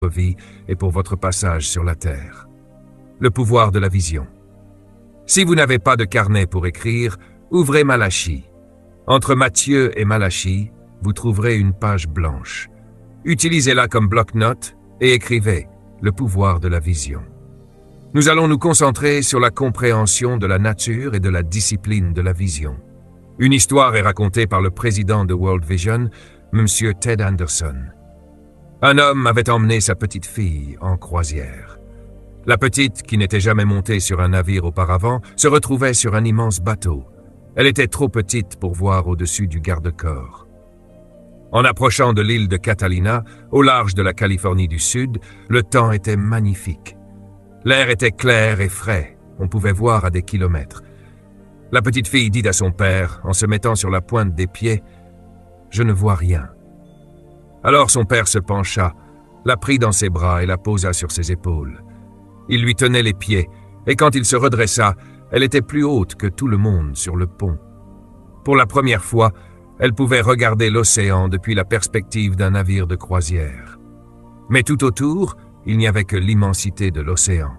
vie et pour votre passage sur la terre. Le pouvoir de la vision. Si vous n'avez pas de carnet pour écrire, ouvrez Malachie. Entre Matthieu et Malachie, vous trouverez une page blanche. Utilisez-la comme bloc-notes et écrivez « Le pouvoir de la vision ». Nous allons nous concentrer sur la compréhension de la nature et de la discipline de la vision. Une histoire est racontée par le président de World Vision, M. Ted Anderson. Un homme avait emmené sa petite fille en croisière. La petite, qui n'était jamais montée sur un navire auparavant, se retrouvait sur un immense bateau. Elle était trop petite pour voir au-dessus du garde-corps. En approchant de l'île de Catalina, au large de la Californie du Sud, le temps était magnifique. L'air était clair et frais, on pouvait voir à des kilomètres. La petite fille dit à son père, en se mettant sur la pointe des pieds, « Je ne vois rien ». Alors son père se pencha, la prit dans ses bras et la posa sur ses épaules. Il lui tenait les pieds, et quand il se redressa, elle était plus haute que tout le monde sur le pont. Pour la première fois, elle pouvait regarder l'océan depuis la perspective d'un navire de croisière. Mais tout autour, il n'y avait que l'immensité de l'océan.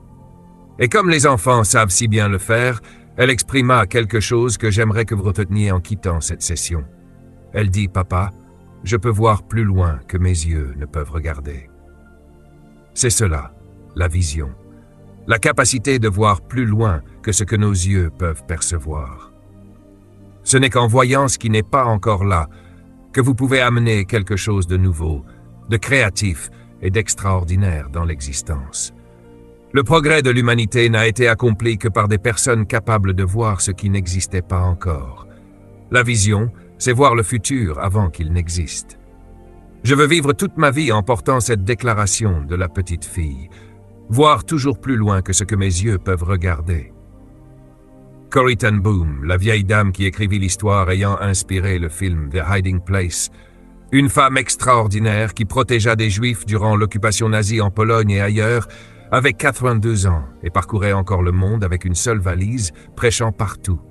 Et comme les enfants savent si bien le faire, elle exprima quelque chose que j'aimerais que vous reteniez en quittant cette session. Elle dit, « Papa, je peux voir plus loin que mes yeux ne peuvent regarder. » C'est cela, la vision. La capacité de voir plus loin que ce que nos yeux peuvent percevoir. Ce n'est qu'en voyant ce qui n'est pas encore là que vous pouvez amener quelque chose de nouveau, de créatif et d'extraordinaire dans l'existence. Le progrès de l'humanité n'a été accompli que par des personnes capables de voir ce qui n'existait pas encore. La vision, c'est voir le futur avant qu'il n'existe. Je veux vivre toute ma vie en portant cette déclaration de la petite fille, voir toujours plus loin que ce que mes yeux peuvent regarder. Corrie ten Boom, la vieille dame qui écrivit l'histoire ayant inspiré le film The Hiding Place, une femme extraordinaire qui protégea des Juifs durant l'occupation nazie en Pologne et ailleurs, avait 82 ans et parcourait encore le monde avec une seule valise, prêchant partout.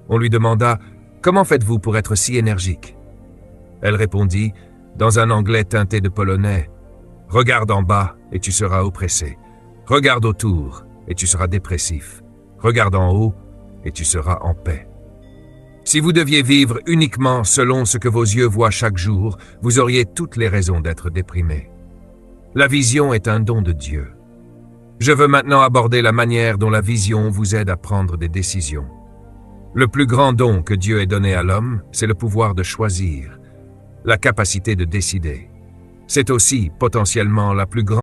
On lui demanda « Comment faites-vous pour être si énergique ?» Elle répondit, dans un anglais teinté de polonais, « Regarde en bas et tu seras oppressé. Regarde autour et tu seras dépressif. Regarde en haut et tu seras en paix. » Si vous deviez vivre uniquement selon ce que vos yeux voient chaque jour, vous auriez toutes les raisons d'être déprimé. La vision est un don de Dieu. Je veux maintenant aborder la manière dont la vision vous aide à prendre des décisions. Le plus grand don que Dieu ait donné à l'homme, c'est le pouvoir de choisir, la capacité de décider. C'est aussi potentiellement la plus grande